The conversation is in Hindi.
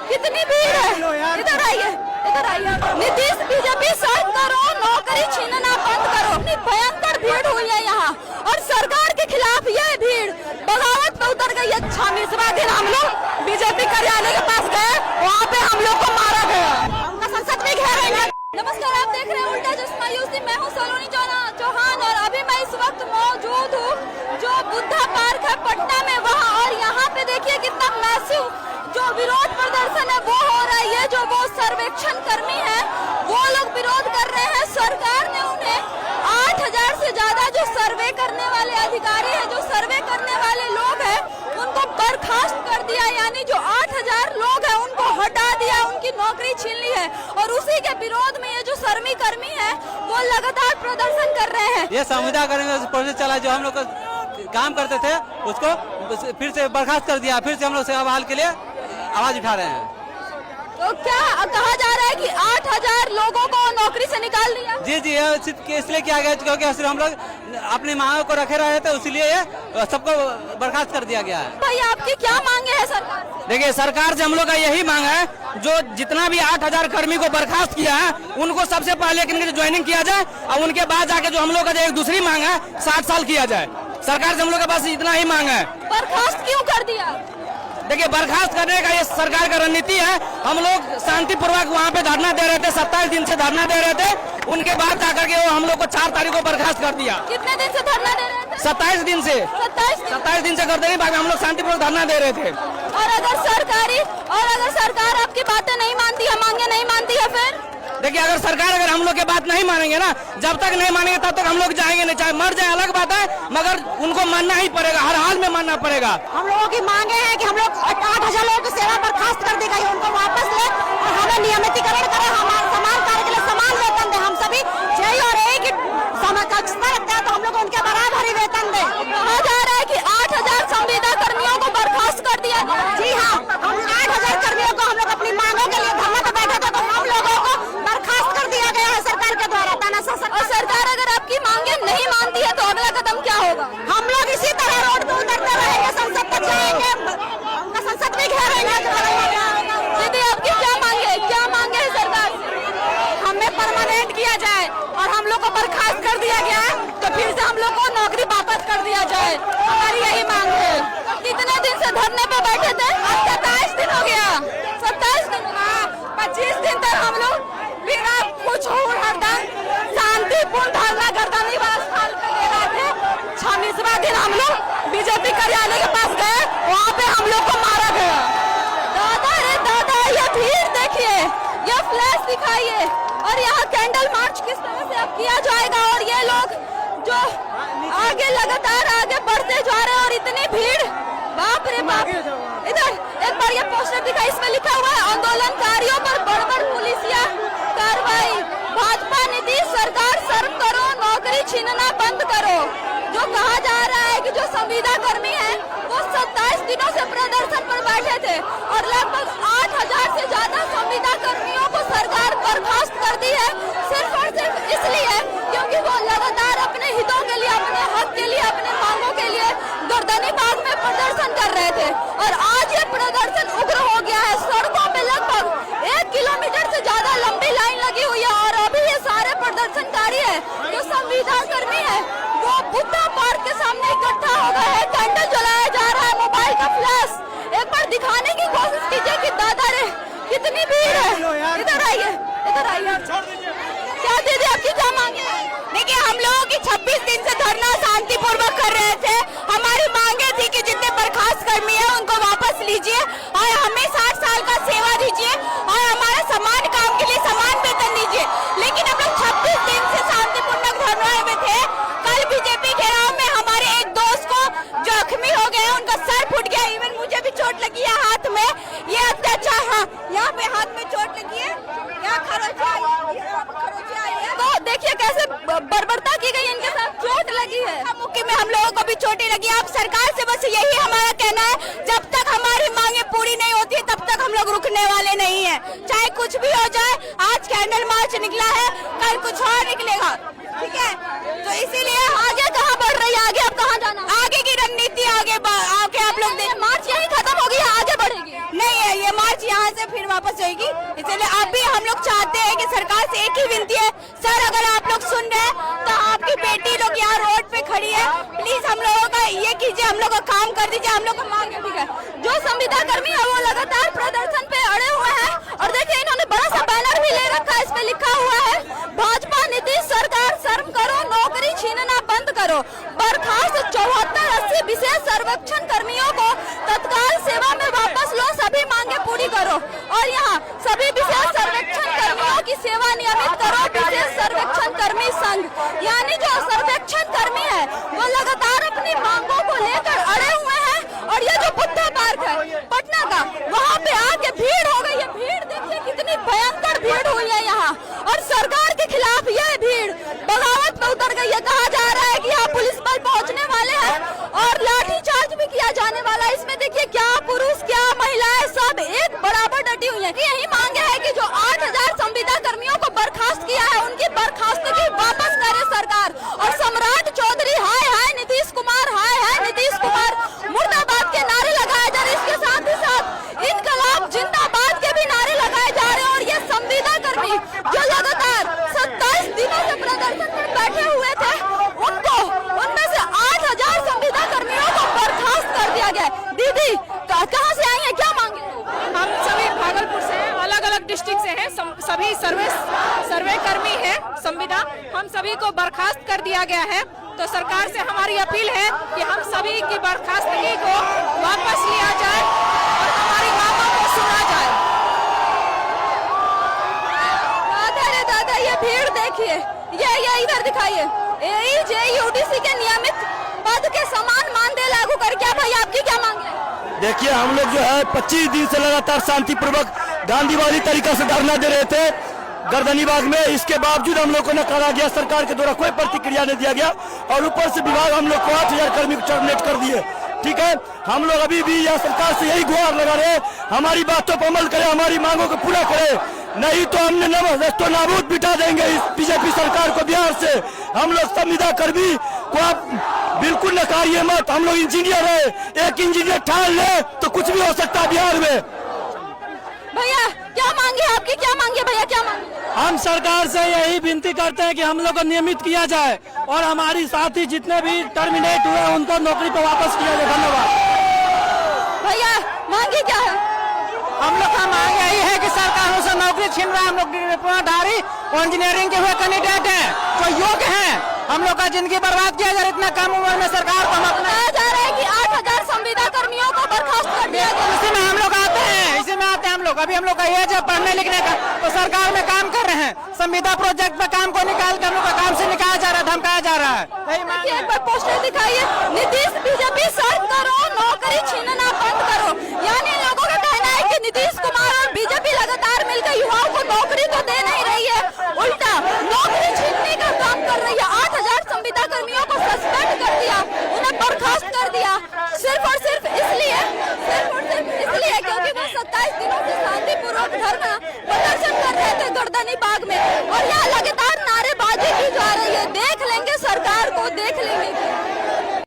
कितनी भीड़ है, इधर आइए, इधर आइए। नीतीश बीजेपी साथ करो, नौकरी छीनना बंद करो। इतनी भयंकर भीड़ हुई है यहाँ और सरकार के खिलाफ यह भीड़ बगावत पे उतर गई है। 26वां दिन हम लोग बीजेपी कार्यालय के पास गए, वहाँ पे हम लोग को मारा गया, संसद में घेरेंगे। नमस्कार, आप देख रहे हैं उल्टा चश्मा यूसी। मैं हूँ सलोनी चौहान और अभी मैं इस वक्त मौजूद हूँ जो बुद्धा पार्क है पटना में वहाँ, और यहाँ पे देखिए कितना मैसिव जो विरोध प्रदर्शन है वो हो रहा है। ये जो वो सर्वेक्षण कर्मी है वो लोग विरोध कर रहे हैं। सरकार ने उन्हें 8000 से ज्यादा जो सर्वे करने वाले अधिकारी है, जो सर्वे करने वाले लोग हैं, उनको बर्खास्त कर दिया। यानी जो 8000 लोग हैं उनको हटा दिया, उनकी नौकरी छीन ली है। और उसी के विरोध में ये जो सर्वे कर्मी है वो लगातार प्रदर्शन कर रहे हैं। ये संविदा कर्मी प्रोसेस चला जो हम लोग काम करते थे उसको फिर से बर्खास्त कर दिया, फिर से हम लोग सेवा बहाल के लिए आवाज उठा रहे हैं। तो क्या कहा जा रहा है कि 8000 लोगों को नौकरी से निकाल दिया? जी जी, इसलिए किया गया क्योंकि सिर्फ हम लोग अपनी मांगों को रखे रहे थे, इसलिए सबको बर्खास्त कर दिया गया है। भाई आपकी क्या मांगे है सरकार? देखिए, सरकार से हम लोग का यही मांग है, जो जितना भी 8000 कर्मी को बर्खास्त किया है उनको सबसे पहले ज्वाइनिंग किया जाए और उनके बाद जाके जो हम लोग का एक दूसरी मांग है 60 साल किया जाए। सरकार से हम लोग के पास इतना ही मांग है। बर्खास्त क्यों कर दिया? देखिए, बर्खास्त करने का ये सरकार का रणनीति है। हम लोग शांतिपूर्वक वहाँ पे धरना दे रहे थे, 27 दिन से धरना दे रहे थे, उनके बाद जाकर के वो हम लोग को 4 तारीख को बर्खास्त कर दिया। कितने दिन से धरना दे रहे थे? 27 दिन से 27 दिन से करते नहीं, बाकी हम लोग शांतिपूर्वक धरना दे रहे थे। और अगर सरकार आपकी बातें नहीं मानती है, मांगे नहीं मानती है, फिर देखिए, अगर हम लोग की बात नहीं मानेंगे ना, जब तक नहीं मानेंगे तब तक हम लोग जाएंगे नहीं, चाहे मर जाए अलग बात है, मगर उनको मानना ही पड़ेगा, हर हाल में मानना पड़ेगा। हम लोगों की मांगे हैं कि हम लोग 8000 लोगों की सेवा बर्खास्त कर दी गई, उनको वापस ले और हमें नियमितीकरण करें, हमारे समान कार्य के लिए समान वेतन दे। हम सभी यही और एक कक्षता रखते हैं तो हम लोग उनके बराबर ही वेतन दे। कहा जा रहा है कि 8000 संविदा कर्मियों को बर्खास्त कर दिया। जी हाँ, हम 8000 कर्मियों को हम लोग अपनी मांगों के लिए धरना पे बैठे थे तो हम लोगों को बर्खास्त कर दिया गया है सरकार के द्वारा तानाशाह। और सरकार अगर आपकी मांगे नहीं मानती है तो अगला कदम क्या होगा? हम लोग इसी तरह रोड पे उतरते रहेंगे, संसद तक जाएंगे, संसद में घेरेंगे। दीदी आपकी क्या मांगे है सरकार से? हमें परमानेंट किया जाए और हम लोग को बर्खास्त कर दिया गया है तो फिर से हम लोग को नौकरी वापस कर दिया जाए, हमारी यही मांग है। कितने दिन से धरने पे बैठे थे? 27 दिन हो गया। 27 दिन, 25 दिन तक हम लोग बिना कुछ हरदम शांतिपूर्ण धरना गर्दनी स्थल पे दे रहे थे। 26वां दिन हम लोग बीजेपी कार्यालय के पास गए, वहाँ पे हम लोग को मारा गया। दादा रे दादा, ये भीड़ देखिए, ये फ्लैश दिखाइए और यहाँ कैंडल मार्च किस तरह से अब किया जाएगा। और ये लोग जो आगे लगातार आगे बढ़ते जा रहे हैं और इतनी भीड़, बाप रे बाप। इधर एक बार ये पोस्टर दिखा, इसमें लिखा हुआ है आंदोलनकारियों पर बड़ पुलिसिया कार्रवाई, भाजपा नीतीश सरकार सर्व करो, नौकरी छीनना बंद करो। जो कहा जा रहा है कि जो संविदा कर्मी है वो 27 दिनों से प्रदर्शन पर बैठे थे और लगभग 8000 से ज्यादा संविदा कर्मियों को सरकार बर्खास्त कर दी है, सिर्फ और सिर्फ इसलिए क्योंकि वो लगातार अपने हितों के लिए, अपने हक के लिए, अपने मांगों के लिए गर्दनी बाग में प्रदर्शन कर रहे थे। और आज ये प्रदर्शन उग्र हो गया है। सड़कों पे लगभग 1 किलोमीटर से ज्यादा लंबी लाइन लगी हुई है और अभी ये सारे प्रदर्शनकारी है जो संविदा कर्मी है वो बुद्धा पार्क के सामने इकट्ठा हो गए हैं। कैंडल जलाया जा रहा है, मोबाइल का फ्लैश एक बार दिखाने की कोशिश कीजिए कि दादा रे कितनी भीड़ है। इधर आइए, इधर आइए। क्या दीदी आपकी क्या मांगे? देखिए, हम लोगों की 26 दिन से धरना शांतिपूर्वक कर रहे थे। हमारी मांगे थी कि जितने बर्खास्त कर्मी है उनको वापस लीजिए और हमें 60 साल का सेवा दीजिए और हमारा समान काम के लिए समान वेतन दीजिए। लेकिन हम लोग 26 दिन से शांतिपूर्वक धरना में थे। कल बीजेपी घेराव में हमारे एक दोस्त को जख्मी हो गए, उनका सर फूट गया, इवन मुझे भी चोट लगी है हाथ में। ये अत्याचार, हाँ, यहाँ पे हाथ में चोट लगी है, यहाँ खरोंच आई है। तो देखिए कैसे बर्बरता की गई, इनके साथ चोट लगी है। मुक्की में हम लोगों को भी चोटें लगी। अब सरकार से बस यही हमारा कहना है, जब तक हमारी मांगे पूरी नहीं होती है तब तक हम लोग रुकने वाले नहीं है, चाहे कुछ भी हो जाए। आज कैंडल मार्च निकला है, कल कुछ और निकलेगा, ठीक है? तो इसीलिए आगे कहाँ बढ़ रही है, आगे अब कहाँ जाना? आगे की रणनीति आगे आप लोग मार्च यही खत्म होगी, आगे बढ़ेगी? नहीं है, ये मार्च मार्च यहाँ से फिर वापस जाएगी। इसलिए अब भी हम लोग चाहते हैं कि सरकार से एक ही विनती है, सर अगर आप लोग सुन रहे हैं तो आपकी बेटी लोग यहाँ रोड पे खड़ी है, प्लीज हम लोगों का ये कीजिए, हम लोग का काम कर दीजिए, हम लोग का मांगे भी है। जो संविदा कर्मी है वो लगातार प्रदर्शन पे अड़े हुए हैं और देखिए इन्होंने बड़ा सा बैनर भी ले रखा है, इस पे लिखा हुआ है भाजपा नीतीश सरकार शर्म करो, नौकरी छीनना बंद करो, बर्खास्त 74-80 विशेष सर्वेक्षण कर्मियों को तत्काल सेवा में वापस लो, सभी मांगे पूरी करो और यहाँ सभी विशेष सर्वेक्षण कर्मियों की सेवा नियमित करो। विशेष सर्वेक्षण कर्मी संघ यानी जो सर्वेक्षण कर्मी है वो लगातार अपनी मांगों को लेकर अड़े हुए हैं और ये जो बुद्धा पार्क है पटना का वहाँ पे आके भीड़ हो गई है। भीड़ देखिए कितनी भयंकर भीड़ हुई है यहाँ और सरकार के खिलाफ यह भीड़ बगावत में उतर गई है। कहा जा रहा है कि यहाँ पुलिस बल पहुँचने वाले हैं और लाठीचार्ज भी किया जाने वाला है। इसमें देखिए क्या पुरुष क्या महिलाएं सब एक बराबर डटी हुई है। यही मांगे है कि जो 8000 संविदा कर्मियों को बर्खास्त किया है उनकी बर्खास्तगी वापस करे सरकार और सम्राट चौधरी हाय हाय नीतीश कुमार हाय हाय नीतीश कुमार मुर्दाबाद के नारे लगाए जा रहे। इसके साथ ही साथ इनकलाब जिंदाबाद के भी नारे लगाए जा रहे हैं और ये संविदा कर्मी जो लगातार 27 दिनों से प्रदर्शन में बैठे हुए थे उनको उनमें से 8000 संविदा कर्मियों को बर्खास्त कर दिया गया। दीदी कहाँ से आई है, क्या मांगे? हम सभी भागलपुर से हैं, अलग अलग डिस्ट्रिक्ट से हैं, सभी सर्वे कर्मी हैं संविदा, हम सभी को बर्खास्त कर दिया गया है। तो सरकार से हमारी अपील है कि हम सभी की बर्खास्तगी को वापस लिया जाए और हमारी मांगों को सुना जाए। दादा ये भीड़ देखिए, ये इधर दिखाइए, AEJUDC के नियमित पद के समान मानदेय लागू कर। क्या भाई आपकी क्या मांग है? देखिए हम लोग जो है 25 दिन से लगातार शांतिपूर्वक गांधीवादी तरीका से धरना दे रहे थे गर्दनीबाग में। इसके बावजूद हम लोग को नकारा गया, सरकार के द्वारा कोई प्रतिक्रिया नहीं दिया गया और ऊपर से विभाग हम लोग को 8000 कर्मी को टर्मिनेट कर दिए। ठीक है, हम लोग अभी भी यह सरकार से यही गुहार लगा रहे हैं, हमारी बातों पर अमल करे, हमारी मांगों को पूरा करे, नहीं तो हमने तो नाबूद बिठा देंगे इस बीजेपी सरकार को बिहार से। हम लोग संविदा कर्मी को आप बिल्कुल नकारिए मत, हम लोग इंजीनियर है, एक इंजीनियर ठान ले तो कुछ भी हो सकता है बिहार में। भैया क्या मांगे आपकी, क्या मांगे भैया, क्या मांगे? हम सरकार से यही विनती करते हैं कि हम लोग को नियमित किया जाए और हमारी साथी जितने भी टर्मिनेट हुए उनको नौकरी पर वापस किया जाए। धन्यवाद। भैया मांगे क्या है? हम लोग का मांग यही है कि सरकार हमसे नौकरी छीन रहा है। हम लोग डिप्लोमाधारी और इंजीनियरिंग के हुए कैंडिडेट हैं जो योग्य हैं, हम लोग का जिंदगी बर्बाद किया जा रहा है। इतना कम उम्र में सरकार को बताया जा रहा है कि 8000 संविदा कर्मियों को बर्खास्त कर दिया गया। इसी में हम लोग आते हैं, इसी में आते हैं हम लोग। अभी हम लोग का एज है पढ़ने लिखने का, तो सरकार में काम कर रहे हैं, संविदा प्रोजेक्ट पे काम को निकाल कर हम लोग का काम से निकाला जा रहा है, धमकाया जा रहा है। एक बार पोस्टर दिखाइए, नीतीश बीजेपी शर्म करो